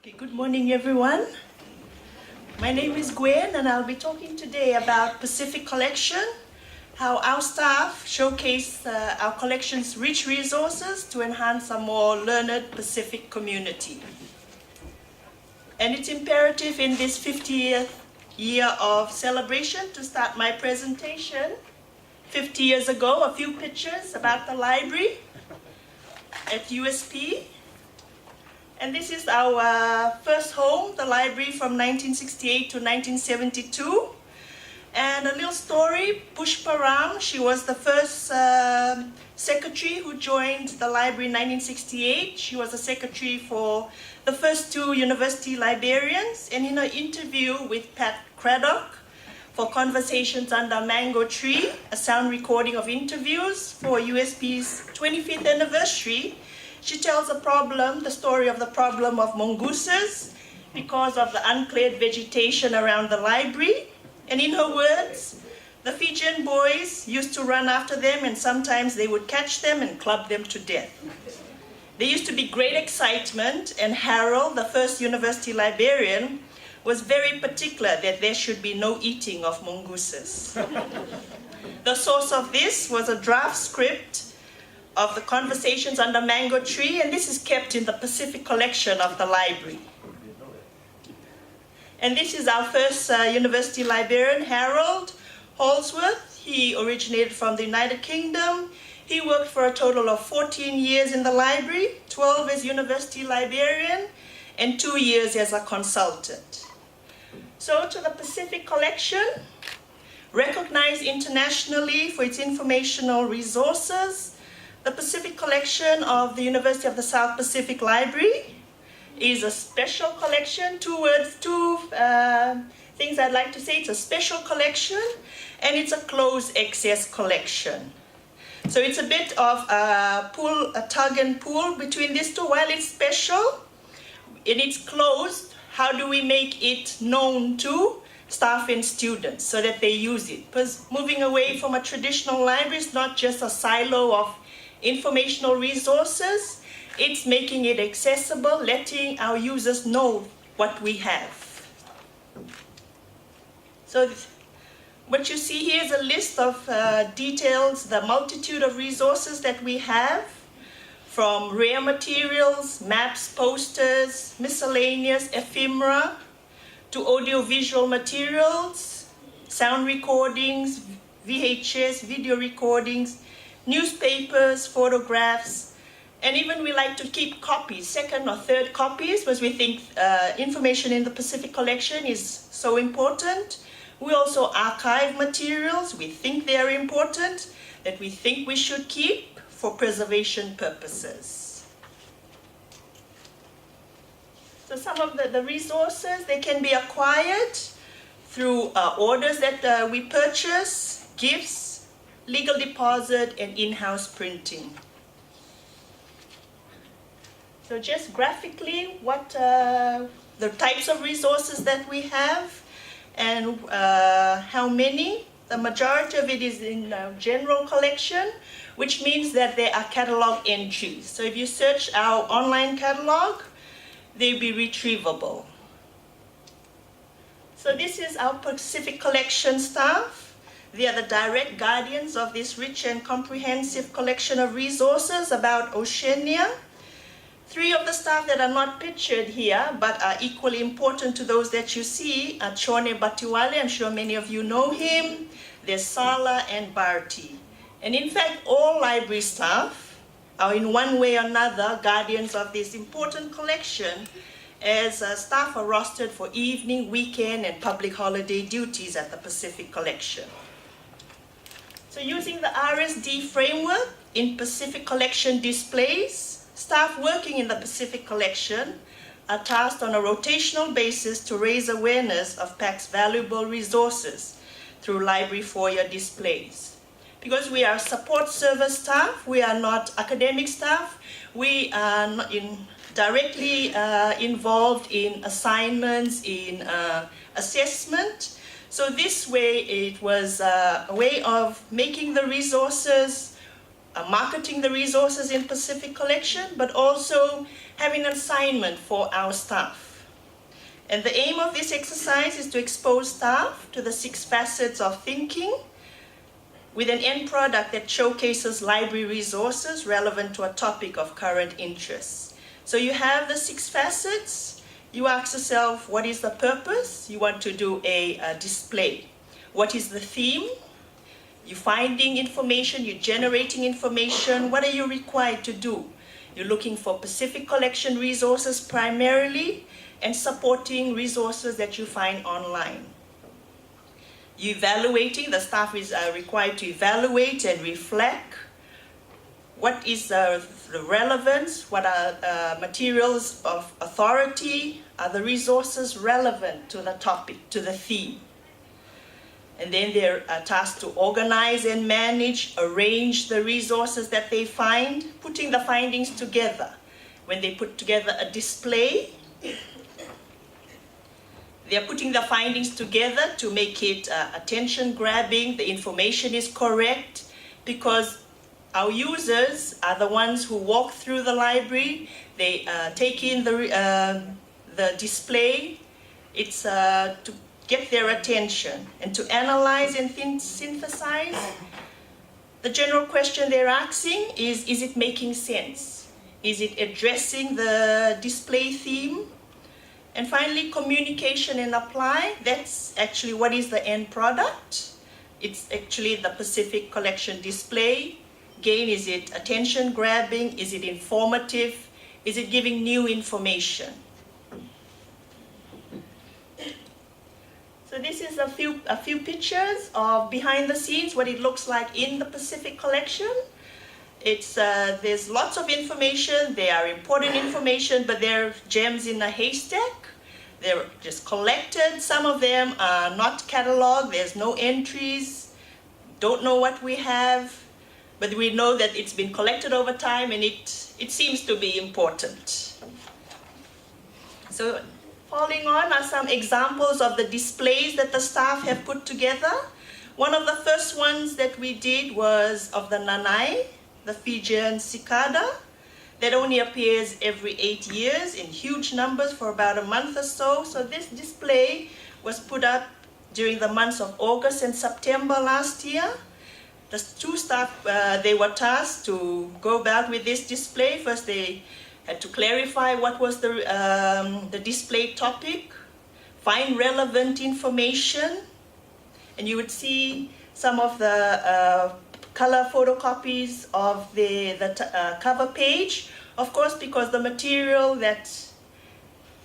Okay, good morning, everyone. My name is Gwen, and I'll be talking today about Pacific Collection, how our staff showcase our collection's rich resources to enhance a more learned Pacific community. And it's imperative in this 50th year of celebration to start my presentation. 50 years ago, a few pictures about the library at USP. And this is our first home, the library from 1968 to 1972. And a little story, Pushpa Ram, she was the first secretary who joined the library in 1968. She was a secretary for the first two university librarians. And in an interview with Pat Craddock for Conversations Under Mango Tree, a sound recording of interviews for USP's 25th anniversary, she tells the story of the problem of mongooses because of the uncleared vegetation around the library. And in her words, the Fijian boys used to run after them, and sometimes they would catch them and club them to death. There used to be great excitement, and Harold, the first university librarian, was very particular that there should be no eating of mongooses. The source of this was a draft script of the Conversations Under Mango Tree, and this is kept in the Pacific collection of the library. And this is our first university librarian, Harold Holsworth. He originated from the United Kingdom. He worked for a total of 14 years in the library, 12 as university librarian, and 2 years as a consultant. So to the Pacific collection, recognized internationally for its informational resources, the Pacific Collection of the University of the South Pacific Library is a special collection. Two things I'd like to say. It's a special collection and it's a closed access collection. So it's a bit of a tug and pull between these two. While it's special and it's closed, how do we make it known to staff and students so that they use it? Because moving away from a traditional library is not just a silo of informational resources, it's making it accessible, letting our users know what we have. So what you see here is a list of details, the multitude of resources that we have, from rare materials, maps, posters, miscellaneous ephemera, to audiovisual materials, sound recordings, VHS, video recordings, newspapers, photographs, and even we like to keep copies, second or third copies, because we think information in the Pacific collection is so important. We also archive materials we think they are important, that we think we should keep for preservation purposes. So some of the resources, they can be acquired through orders that we purchase, gifts, legal deposit, and in-house printing. So just graphically, what the types of resources that we have and how many. The majority of it is in general collection, which means that there are catalog entries. So if you search our online catalog, they'll be retrievable. So this is our Pacific collection staff. They are the direct guardians of this rich and comprehensive collection of resources about Oceania. 3 of the staff that are not pictured here, but are equally important to those that you see, are Chone Batiwale. I'm sure many of you know him. There's Sala and Bharti. And in fact, all library staff are in one way or another guardians of this important collection, as staff are rostered for evening, weekend, and public holiday duties at the Pacific collection. So using the RSD framework in Pacific collection displays, staff working in the Pacific collection are tasked on a rotational basis to raise awareness of PAC's valuable resources through library foyer displays. Because we are support service staff, we are not academic staff, we are not directly involved in assignments, in assessment. So this way, it was a way of making the resources, marketing the resources in Pacific Collection, but also having an assignment for our staff. And the aim of this exercise is to expose staff to the 6 facets of thinking with an end product that showcases library resources relevant to a topic of current interest. So you have the 6 facets. You ask yourself, what is the purpose? You want to do a display. What is the theme? You're finding information, you're generating information. What are you required to do? You're looking for Pacific Collection resources primarily and supporting resources that you find online. You're evaluating, the staff is required to evaluate and reflect what is the relevance, what are materials of authority, are the resources relevant to the topic, to the theme. And then they're tasked to organize and manage, arrange the resources that they find, putting the findings together. When they put together a display, they're putting the findings together to make it attention-grabbing, the information is correct, because our users are the ones who walk through the library, they take in the display. It's to get their attention and to analyze and synthesize. The general question they're asking is it making sense? Is it addressing the display theme? And finally, communication and apply. That's actually what is the end product. It's actually the Pacific Collection display. Again, is it attention grabbing? Is it informative? Is it giving new information? So this is a few pictures of behind the scenes, what it looks like in the Pacific Collection. There's lots of information. They are important information, but they're gems in a haystack. They're just collected. Some of them are not cataloged. There's no entries. Don't know what we have, but we know that it's been collected over time, and it seems to be important. So following on are some examples of the displays that the staff have put together. One of the first ones that we did was of the Nanai, the Fijian cicada, that only appears every 8 years in huge numbers for about a month or so. So this display was put up during the months of August and September last year. The 2 staff, they were tasked to go about with this display. First, they had to clarify what was the display topic, find relevant information, and you would see some of the color photocopies of the cover page. Of course, because the material that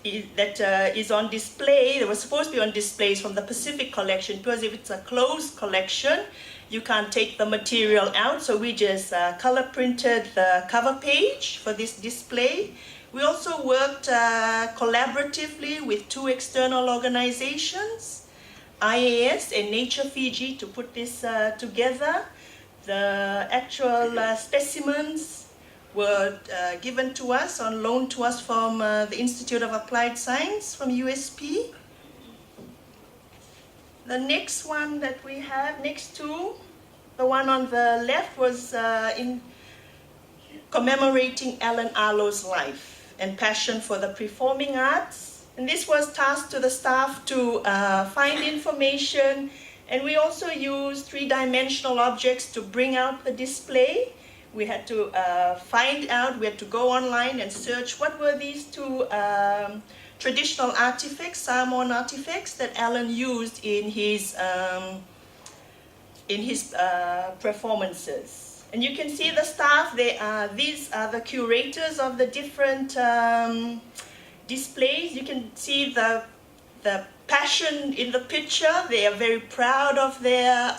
is on display, that was supposed to be on displays from the Pacific Collection, because if it's a closed collection, you can't take the material out, so we just color printed the cover page for this display. We also worked collaboratively with 2 external organizations, IAS and Nature Fiji, to put this together. The actual specimens were given to us, on loan to us from the Institute of Applied Science from USP. The next one that we have, next to the one on the left, was in commemorating Alan Arlo's life and passion for the performing arts. And this was tasked to the staff to find information, and we also used 3-dimensional objects to bring out the display. We had to find out, we had to go online and search what were these 2 traditional artifacts, Samoan artifacts, that Alan used in his performances. And you can see the staff, these are the curators of the different displays. You can see the passion in the picture. They are very proud of their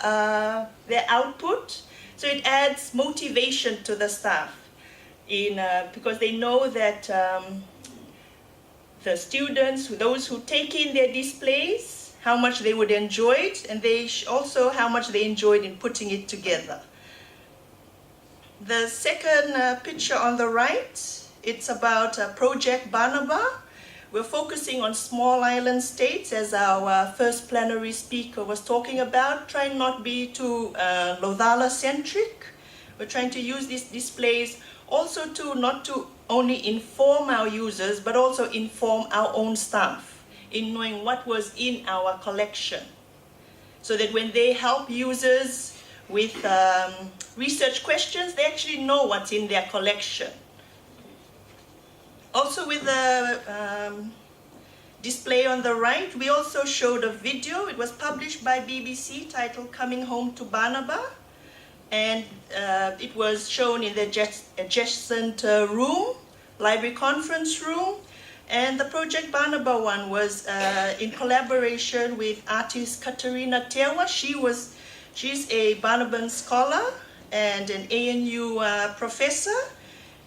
output. So it adds motivation to the staff because they know that the students, those who take in their displays, how much they would enjoy it, and also how much they enjoyed in putting it together. The second picture on the right, it's about Project Banaba. We're focusing on small island states, as our first plenary speaker was talking about, trying not to be too Lothala-centric. We're trying to use these displays also to not to only inform our users, but also inform our own staff in knowing what was in our collection, so that when they help users with research questions, they actually know what's in their collection. Also with the display on the right, we also showed a video. It was published by BBC titled Coming Home to Banaba, and it was shown in the adjacent room, library conference room. And the Project Banaba one was in collaboration with artist Katerina Tewa. She's a Banaban scholar and an ANU professor.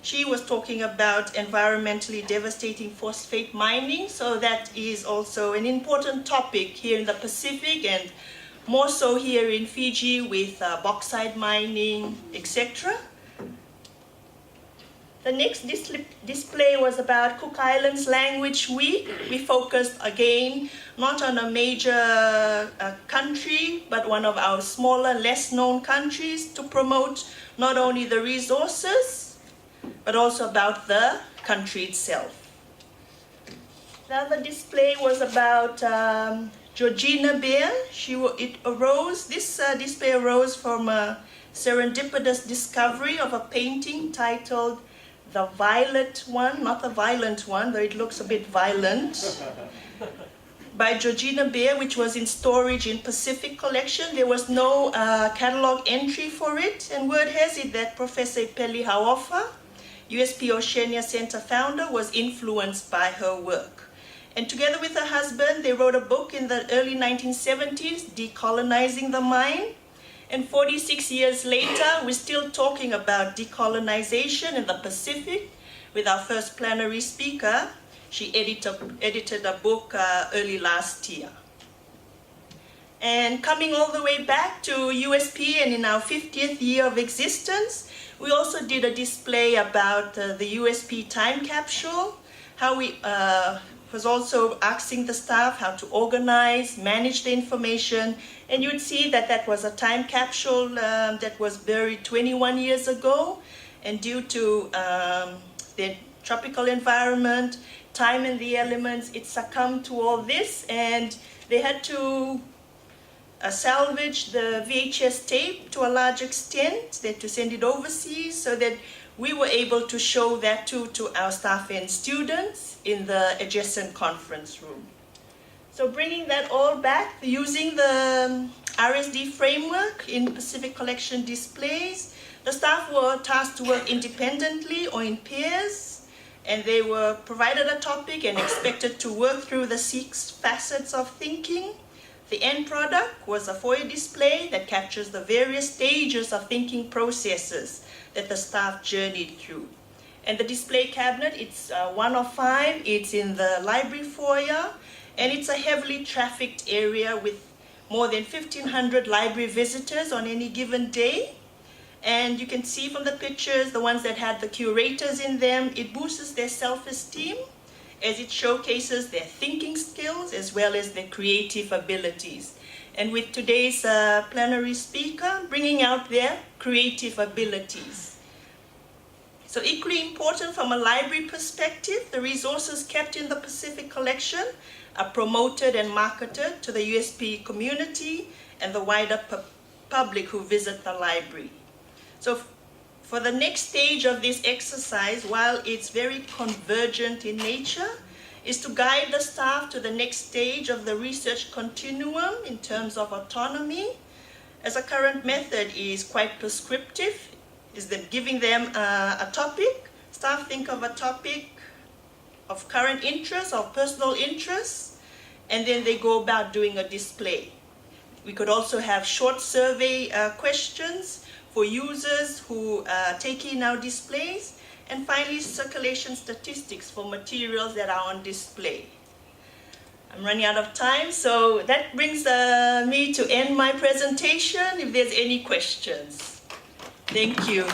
She was talking about environmentally devastating phosphate mining, so that is also an important topic here in the Pacific, and more so here in Fiji with bauxite mining, etc. The next display was about Cook Islands Language Week. We focused again not on a major country, but one of our smaller, less known countries, to promote not only the resources, but also about the country itself. The other display was about Georgina Beer. This display arose from a serendipitous discovery of a painting titled The Violet One, not the violent one, though it looks a bit violent, by Georgina Beer, which was in storage in Pacific Collection. There was no catalog entry for it, and word has it that Professor Ipeli Haofa, USP Oceania Center founder, was influenced by her work. And together with her husband, they wrote a book in the early 1970s, Decolonizing the Mind. And 46 years later, we're still talking about decolonization in the Pacific. With our first plenary speaker, she edited a book early last year. And coming all the way back to USP and in our 50th year of existence, we also did a display about the USP time capsule, how we was also asking the staff how to organize, manage the information, and you would see that that was a time capsule that was buried 21 years ago, and due to the tropical environment, time and the elements, it succumbed to all this, and they had to salvage the VHS tape to a large extent. They had to send it overseas so that we were able to show that to our staff and students in the adjacent conference room. So bringing that all back, using the RSD framework in Pacific Collection displays, the staff were tasked to work independently or in pairs, and they were provided a topic and expected to work through the 6 facets of thinking. The end product was a foyer display that captures the various stages of thinking processes that the staff journeyed through. And the display cabinet, it's 1 of 5. It's in the library foyer, and it's a heavily trafficked area with more than 1,500 library visitors on any given day. And you can see from the pictures, the ones that had the curators in them, it boosts their self-esteem as it showcases their thinking skills as well as their creative abilities. And with today's plenary speaker, bringing out their creative abilities. So equally important from a library perspective, the resources kept in the Pacific Collection are promoted and marketed to the USP community and the wider public who visit the library. So for the next stage of this exercise, while it's very convergent in nature, is to guide the staff to the next stage of the research continuum in terms of autonomy, as a current method is quite prescriptive, is that giving them a topic, staff think of a topic of current interest or personal interest, and then they go about doing a display. We could also have short survey questions for users who take in our displays, and finally circulation statistics for materials that are on display. I'm running out of time, so that brings me to end my presentation if there's any questions. Thank you.